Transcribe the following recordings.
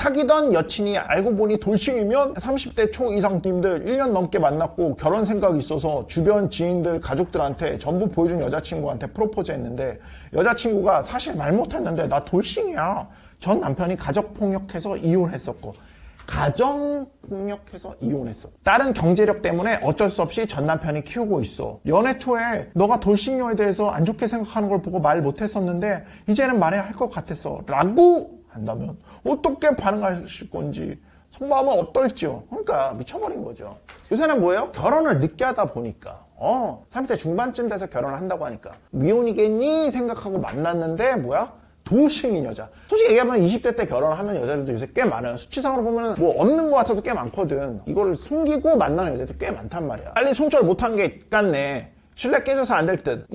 사귀던 여친이 알고 보니 돌싱이면 30대 초 이상님들 1년 넘게 만났고 결혼 생각이 있어서 주변 지인들 가족들한테 전부 보여준 여자친구한테 프로포즈 했는데 여자친구가 사실 말 못했는데 나 돌싱이야. 전 남편이 가족폭력해서 이혼했었고 가정폭력해서 이혼했어. 다른 경제력 때문에 어쩔 수 없이 전 남편이 키우고 있어. 연애 초에 너가 돌싱녀에 대해서 안 좋게 생각하는 걸 보고 말 못했었는데 이제는 말해야 할 것 같았어 라고 한다면 어떻게 반응하실 건지 속마음은 어떨지요. 그러니까 미쳐버린 거죠. 요새는 뭐예요? 결혼을 늦게 하다 보니까 30대 중반쯤 돼서 결혼을 한다고 하니까 미혼이겠니 생각하고 만났는데 뭐야? 돌싱인 여자. 솔직히 얘기하면 20대 때 결혼하는 여자들도 요새 꽤 많아요. 수치상으로 보면 뭐 없는 것 같아도 꽤 많거든. 이거를 숨기고 만나는 여자들 꽤 많단 말이야. 빨리 손절 못한 게 같네. 신뢰 깨져서 안 될 듯.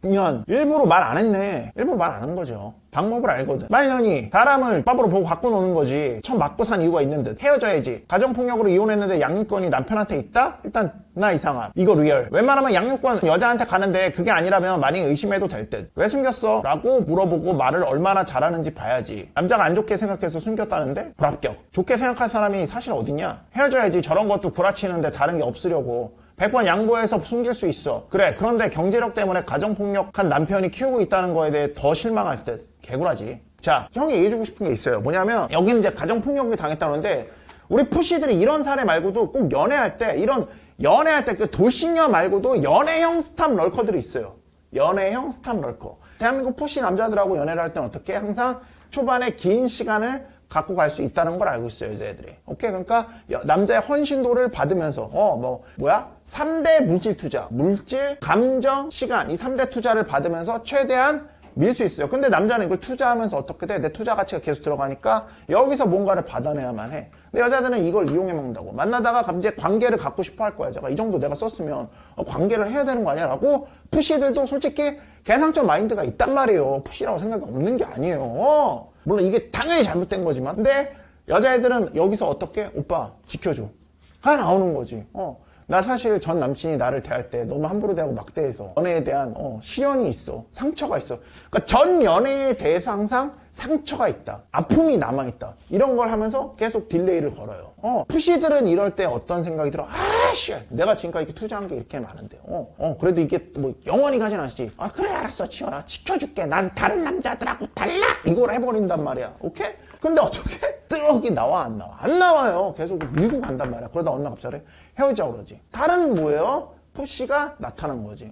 년 일부러 말 안 했네. 일부러 말 안 한 거죠. 방법을 알거든. 말년이 사람을 밥으로 보고 갖고 노는 거지. 처음 맞고 산 이유가 있는 듯. 헤어져야지. 가정폭력으로 이혼했는데 양육권이 남편한테 있다? 일단 나 이상함. 이거 리얼. 웬만하면 양육권 여자한테 가는데 그게 아니라면 많이 의심해도 될 듯. 왜 숨겼어? 라고 물어보고 말을 얼마나 잘하는지 봐야지. 남자가 안 좋게 생각해서 숨겼다는데? 불합격. 좋게 생각할 사람이 사실 어딨냐? 헤어져야지. 저런 것도 구라치는데 다른 게 없으려고. 100번 양보해서 숨길 수 있어. 그래. 그런데 경제력 때문에 가정폭력한 남편이 키우고 있다는 거에 대해 더 실망할 듯. 개구라지. 자, 형이 얘기해주고 싶은 게 있어요. 뭐냐면 여기는 이제 가정폭력이 당했다는데 우리 푸시들이 이런 사례 말고도 꼭 연애할 때 그 돌싱녀 말고도 연애형 스탑 럴커들이 있어요. 연애형 스탑 럴커. 대한민국 푸시 남자들하고 연애를 할 때는 어떻게? 항상 초반에 긴 시간을 갖고 갈 수 있다는 걸 알고 있어요, 여자애들이. 오케이? 그러니까 남자의 헌신도를 받으면서 3대 물질 투자, 물질, 감정, 시간 이 3대 투자를 받으면서 최대한 밀 수 있어요. 근데 남자는 이걸 투자하면서 어떻게 돼? 내 투자 가치가 계속 들어가니까 여기서 뭔가를 받아내야만 해. 근데 여자들은 이걸 이용해 먹는다고. 만나다가 갑자기 관계를 갖고 싶어 할 거야. 제가 이 정도 내가 썼으면 관계를 해야 되는 거 아니야? 라고 푸시들도 솔직히 계상적 마인드가 있단 말이에요. 푸시라고 생각이 없는 게 아니에요. 물론 이게 당연히 잘못된 거지만 근데 여자애들은 여기서 어떻게? 오빠 지켜줘. 가 나오는 거지. 나 사실 전 남친이 나를 대할 때 너무 함부로 대하고 막대해서 연애에 대한 시련이 있어. 상처가 있어. 그러니까 전 연애에 대해서 항상 상처가 있다. 아픔이 남아있다. 이런 걸 하면서 계속 딜레이를 걸어요. 푸시들은 이럴 때 어떤 생각이 들어? 아씨, 내가 지금까지 이렇게 투자한 게 이렇게 많은데. 그래도 이게 뭐 영원히 가진 않지. 그래 알았어 지원아 지켜줄게. 난 다른 남자들하고 달라. 이걸 해버린단 말이야. 오케이? 근데 어떻게? 뜨럭이 나와 안 나와? 안 나와요. 계속 밀고 간단 말이야. 그러다 어느 날 갑자기 헤어지자고 그러지. 다른 뭐예요? 푸시가 나타난 거지.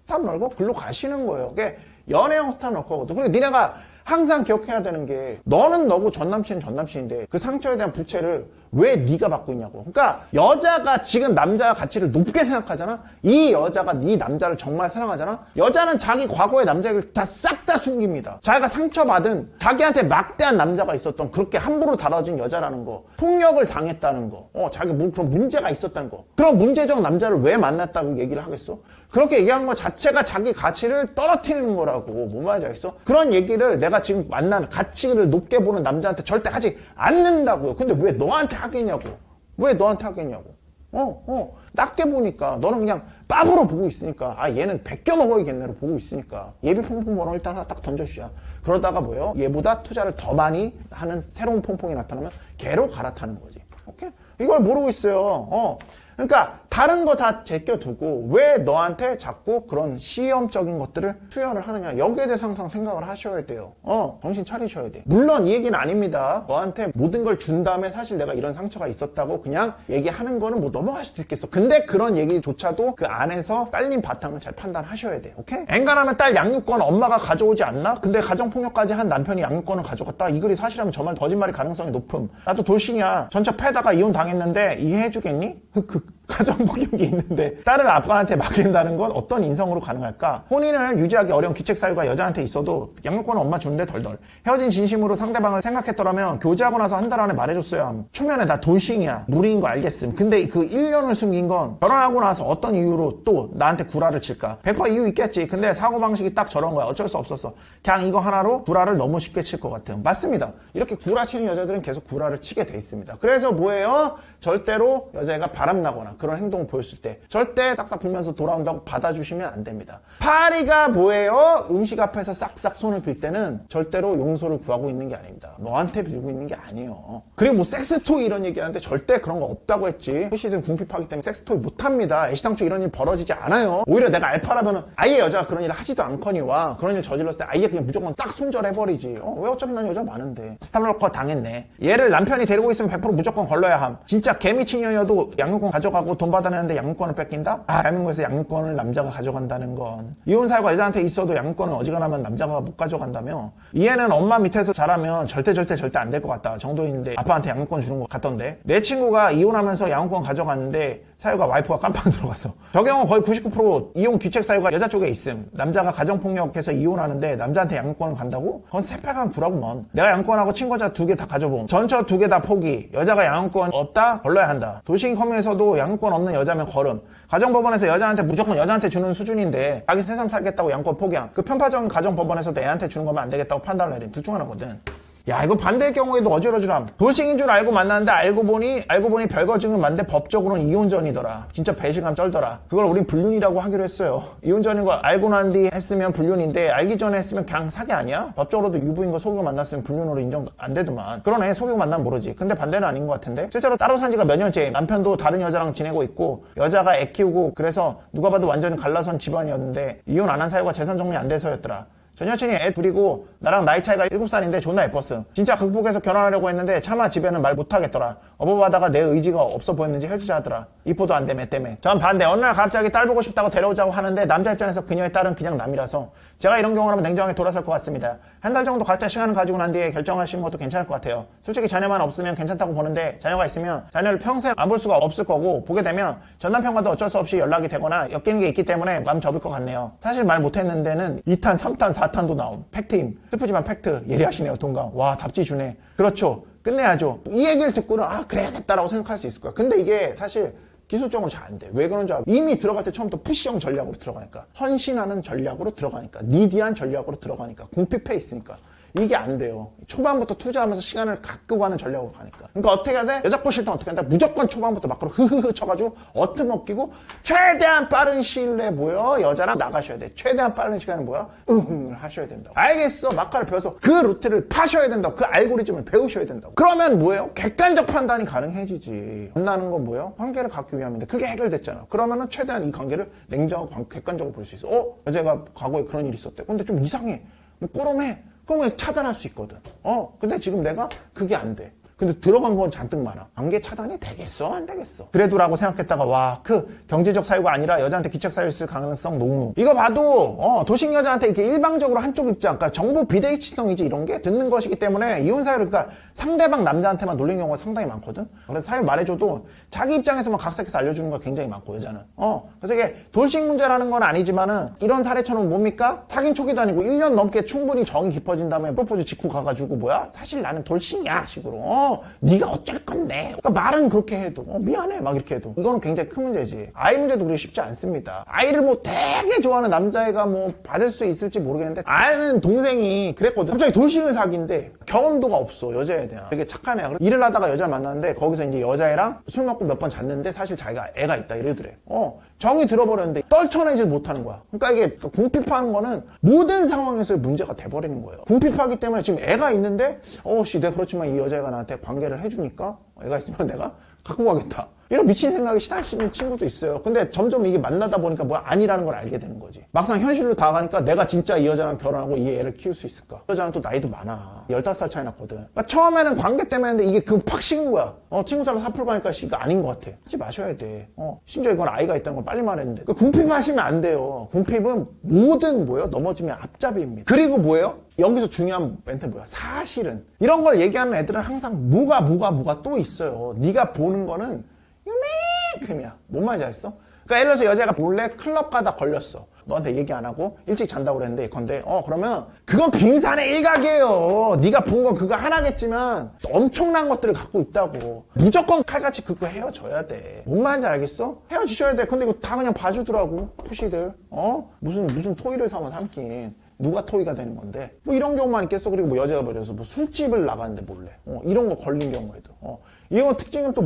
스탑 널고 글로 가시는 거예요. 그게 연애형 스탑 널거거든. 그리고 니네가 항상 기억해야 되는 게 너는 너고 전남친은 전남친인데 그 상처에 대한 부채를 왜 네가 받고 있냐고. 그러니까 여자가 지금 남자 가치를 높게 생각하잖아. 이 여자가 네 남자를 정말 사랑하잖아. 여자는 자기 과거의 남자 얘기를 다 싹 다 숨깁니다. 자기가 상처받은 자기한테 막대한 남자가 있었던 그렇게 함부로 다뤄진 여자라는 거, 폭력을 당했다는 거, 자기 뭐 그런 문제가 있었다는 거, 그런 문제적 남자를 왜 만났다고 얘기를 하겠어? 그렇게 얘기한 것 자체가 자기 가치를 떨어뜨리는 거라고. 뭔 말인지 알겠어? 그런 얘기를 내가 지금 만난 가치를 높게 보는 남자한테 절대 하지 않는다고요. 근데 왜 너한테 하겠냐고. 왜 너한테 하겠냐고. 낮게 보니까 너는 그냥 빡으로 보고 있으니까 얘는 베껴 먹어야겠네로 보고 있으니까 예비 퐁퐁 번호 일단 하나 딱 던져주자. 그러다가 뭐예요? 얘보다 투자를 더 많이 하는 새로운 퐁퐁이 나타나면 걔로 갈아타는 거지. 오케이? 이걸 모르고 있어요. 그러니까 다른 거 다 제껴두고 왜 너한테 자꾸 그런 시험적인 것들을 투여를 하느냐. 여기에 대해서 항상 생각을 하셔야 돼요. 정신 차리셔야 돼. 물론 이 얘기는 아닙니다. 너한테 모든 걸 준 다음에 사실 내가 이런 상처가 있었다고 그냥 얘기하는 거는 뭐 넘어갈 수도 있겠어. 근데 그런 얘기조차도 그 안에서 딸린 바탕을 잘 판단하셔야 돼. 오케이? 엔간하면 딸 양육권 엄마가 가져오지 않나? 근데 가정폭력까지 한 남편이 양육권을 가져갔다? 이 글이 사실이라면 정말 거짓말일 가능성이 높음. 나도 돌싱이야. 전처 패다가 이혼 당했는데 이해해주겠니? 흑흑. 가정폭력이 있는데 딸을 아빠한테 맡긴다는 건 어떤 인성으로 가능할까? 혼인을 유지하기 어려운 귀책 사유가 여자한테 있어도 양육권은 엄마 주는데 덜덜. 헤어진 진심으로 상대방을 생각했더라면 교제하고 나서 한 달 안에 말해줬어야 함. 초면에 나 돌싱이야. 무리인 거 알겠음. 근데 그 1년을 숨긴 건 결혼하고 나서 어떤 이유로 또 나한테 구라를 칠까? 100% 이유 있겠지. 근데 사고방식이 딱 저런 거야. 어쩔 수 없었어. 그냥 이거 하나로 구라를 너무 쉽게 칠 것 같음. 맞습니다. 이렇게 구라 치는 여자들은 계속 구라를 치게 돼 있습니다. 그래서 뭐예요? 절대로 여자애가 바람나거나 그런 행동을 보였을 때 절대 싹싹 빌면서 돌아온다고 받아주시면 안 됩니다. 파리가 뭐예요? 음식 앞에서 싹싹 손을 빌 때는 절대로 용서를 구하고 있는 게 아닙니다. 너한테 빌고 있는 게 아니에요. 그리고 뭐 섹스토이 이런 얘기하는데 절대 그런 거 없다고 했지. 푸시든 궁핍하기 때문에 섹스토이 못합니다. 애시당초 이런 일 벌어지지 않아요. 오히려 내가 알파라면은 아예 여자가 그런 일을 하지도 않거니와 그런 일 저질렀을 때 아예 그냥 무조건 딱 손절해버리지. 왜 어차피 난 여자 많은데. 스탑러커 당했네. 얘를 남편이 데리고 있으면 100% 무조건 걸러야 함. 진짜 개미친년이어도 양육권 가져가고 돈 받아내는데 양육권을 뺏긴다? 대한민국에서 양육권을 남자가 가져간다는 건 이혼 사유가 여자한테 있어도 양육권을 어지간하면 남자가 못 가져간다며. 얘는 엄마 밑에서 자라면 절대 안 될 것 같다 정도인데 아빠한테 양육권 주는 것 같던데. 내 친구가 이혼하면서 양육권 가져갔는데 사유가 와이프가 깜빵 들어갔어. 저 경우 거의 99% 이혼 귀책 사유가 여자 쪽에 있음. 남자가 가정폭력해서 이혼하는데 남자한테 양육권을 간다고? 그건 새빨간 구라구먼. 내가 양육권하고 친거자 2개 다 가져봄. 전처 2개 다 포기. 여자가 양육권 없다? 걸러야 한다. 도시인 커뮤에서도 양육권 없는 여자면 걸음. 가정법원에서 여자한테 무조건 여자한테 주는 수준인데 자기 새삼 살겠다고 양육권 포기함. 그 편파적인 가정법원에서도 애한테 주는 거면 안 되겠다고 판단을 내림. 둘 중 하나거든. 야, 이거 반대일 경우에도 어지러지람. 돌싱인 줄 알고 만났는데 알고 보니 별거증은 맞는데 법적으로는 이혼전이더라. 진짜 배신감 쩔더라. 그걸 우린 불륜이라고 하기로 했어요. 이혼전인 거 알고 난 뒤 했으면 불륜인데 알기 전에 했으면 그냥 사기 아니야? 법적으로도 유부인 거 속이고 만났으면 불륜으로 인정 안 되더만. 그러네, 속이고 만나면 모르지. 근데 반대는 아닌 것 같은데? 실제로 따로 산 지가 몇 년째 남편도 다른 여자랑 지내고 있고 여자가 애 키우고 그래서 누가 봐도 완전히 갈라선 집안이었는데 이혼 안 한 사유가 재산 정리 안 돼서였더라. 전 여친이 애 둘이고 나랑 나이 차이가 7살인데 존나 예뻤음. 진짜 극복해서 결혼하려고 했는데 차마 집에는 말 못하겠더라. 어버바다가 내 의지가 없어 보였는지 헤어지자 하더라. 이포도 안 되매 때문에. 전 반대. 어느 날 갑자기 딸 보고 싶다고 데려오자고 하는데 남자 입장에서 그녀의 딸은 그냥 남이라서 제가 이런 경우라면 냉정하게 돌아설 것 같습니다. 한 달 정도 각자 시간을 가지고 난 뒤에 결정하시는 것도 괜찮을 것 같아요. 솔직히 자녀만 없으면 괜찮다고 보는데 자녀가 있으면 자녀를 평생 안 볼 수가 없을 거고 보게 되면 전 남편과도 어쩔 수 없이 연락이 되거나 엮이는 게 있기 때문에 마음 접을 것 같네요. 사실 말 못했는 데는 2탄, 3탄, 4탄도 나옴. 팩트임. 슬프지만 팩트. 예리하시네요, 동감. 와, 답지 주네. 그렇죠. 끝내야죠. 이 얘기를 듣고는 그래야겠다라고 생각할 수 있을 거야. 근데 이게 사실 기술적으로 잘 안 돼. 왜 그런지 알아? 이미 들어갈 때 처음부터 푸시형 전략으로 들어가니까. 헌신하는 전략으로 들어가니까. 니디한 전략으로 들어가니까. 궁핍해 있으니까. 이게 안 돼요. 초반부터 투자하면서 시간을 가꾸고 하는 전략으로 가니까. 그러니까 어떻게 해야 돼? 여자 꼬실 땐 어떻게 한다? 무조건 초반부터 막으로 흐흐흐 쳐가지고 어트먹기고 최대한 빠른 시일 내에 여자랑 나가셔야 돼. 최대한 빠른 시간에 응을 하셔야 된다고. 알겠어. 마카를 배워서 그 루트를 파셔야 된다고. 그 알고리즘을 배우셔야 된다고. 그러면 객관적 판단이 가능해지지. 만나는 건 관계를 갖기 위함인데 그게 해결됐잖아. 그러면은 최대한 이 관계를 냉정하고 객관적으로 볼 수 있어. 여자가 과거에 그런 일이 있었대. 근데 좀 이상해. 꼬롬해. 그럼 차단할 수 있거든. 근데 지금 내가 그게 안 돼. 근데 들어간 건 잔뜩 많아. 관계 차단이 되겠어? 안 되겠어? 그래도라고 생각했다가 경제적 사유가 아니라 여자한테 귀책 사유였을 가능성 농후. 이거 봐도 도식 여자한테 이렇게 일방적으로 한쪽 입장, 그러니까 정보 비대칭성이지 이런 게 듣는 것이기 때문에 이혼 사유를 그러니까 상대방 남자한테만 놀리는 경우가 상당히 많거든. 그래서 사유 말해줘도 자기 입장에서만 각색해서 알려주는 거 굉장히 많고 여자는. 그래서 이게 돌식 문제라는 건 아니지만은 이런 사례처럼 뭡니까? 사귄 초기도 아니고 1년 넘게 충분히 정이 깊어진 다음에 프로포즈 직후 가가지고 사실 나는 돌싱이야 식으로. 네가 어쩔 건데. 그러니까 말은 그렇게 해도 미안해 막 이렇게 해도 이거는 굉장히 큰 문제지. 아이 문제도 그렇게 쉽지 않습니다. 아이를 되게 좋아하는 남자애가 받을 수 있을지 모르겠는데 아는 동생이 그랬거든. 갑자기 돌싱을 사귄대. 경험도가 없어 여자에 대한. 되게 착한 애야. 일을 하다가 여자를 만났는데 거기서 이제 여자애랑 술 먹고 몇 번 잤는데 사실 자기가 애가 있다 이러더래. 정이 들어버렸는데 떨쳐내질 못하는 거야. 그러니까 이게 궁핍하는 거는 모든 상황에서의 문제가 돼버리는 거예요. 궁핍하기 때문에 지금 애가 있는데 내가 그렇지만 이 여자애가 나한테 관계를 해주니까 애가 있으면 내가 갖고 가겠다. 이런 미친 생각에 시달리는 친구도 있어요. 근데 점점 이게 만나다 보니까 아니라는 걸 알게 되는 거지. 막상 현실로 다가가니까 내가 진짜 이 여자랑 결혼하고 이 애를 키울 수 있을까? 이 여자는 또 나이도 많아. 15살 차이 났거든. 그러니까 처음에는 관계 때문에 했는데 이게 팍 식은 거야. 친구들하고 사풀 가니까 이거 아닌 것 같아. 하지 마셔야 돼. 심지어 이건 아이가 있다는 걸 빨리 말했는데. 궁핍하시면 안 돼요. 궁핍은 모든 넘어지면 앞잡이입니다. 그리고 여기서 중요한 멘트 사실은. 이런 걸 얘기하는 애들은 항상 뭐가 또 있어요. 네가 보는 거는 요만큼이야. 뭔 말인지 알았어? 그러니까 예를 들어서 여자가 몰래 클럽 가다 걸렸어. 너한테 얘기 안 하고 일찍 잔다고 그랬는데 예컨대 그러면 그건 빙산의 일각이에요. 네가 본 건 그거 하나겠지만 엄청난 것들을 갖고 있다고. 무조건 칼같이 그거 헤어져야 돼. 뭔 말인지 알겠어? 헤어지셔야 돼. 근데 이거 다 그냥 봐주더라고 푸시들. 무슨 토이를 사면 삼킨. 누가 토이가 되는 건데 이런 경우만 있겠어. 그리고 여자가 술집을 나가는데 몰래 이런 거 걸린 경우에도 이 경우 특징은 또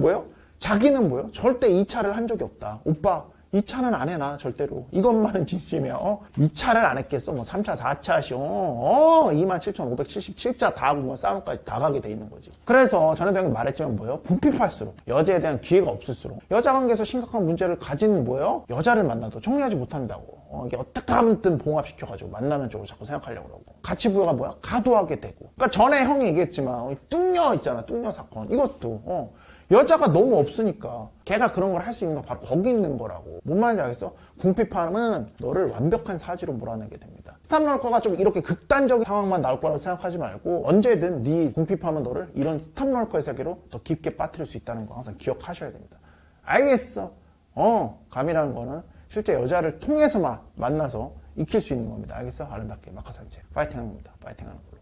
자기는 뭐예요? 절대 2차를 한 적이 없다. 오빠 2차는 안 해, 나 절대로. 이것만은 진심이야. 2차를 안 했겠어. 뭐 3차, 4차, 27,577차 다 하고 뭐 싸움까지 다 가게 돼 있는 거지. 그래서 전에도 형이 말했지만 뭐예요? 궁핍할수록, 여자에 대한 기회가 없을수록, 여자 관계에서 심각한 문제를 가진 뭐예요? 여자를 만나도 정리하지 못한다고. 이게 어떻게 하든 봉합시켜가지고 만나는 쪽으로 자꾸 생각하려고 그러고. 가치부여가 뭐야? 과도하게 되고. 그러니까 전에 형이 얘기했지만, 뚱녀 있잖아. 뚱녀 사건. 이것도, 여자가 너무 없으니까 걔가 그런 걸 할 수 있는 건 바로 거기 있는 거라고. 뭔 말인지 알겠어? 궁핍함은 너를 완벽한 사지로 몰아내게 됩니다. 스탑럴커가 좀 이렇게 극단적인 상황만 나올 거라고 생각하지 말고 언제든 네 궁핍함은 너를 이런 스탑럴커의 세계로 더 깊게 빠뜨릴 수 있다는 거 항상 기억하셔야 됩니다. 알겠어? 감이라는 거는 실제 여자를 통해서만 만나서 익힐 수 있는 겁니다. 알겠어? 아름답게 마카사이제 파이팅 하는 겁니다. 파이팅 하는 걸로.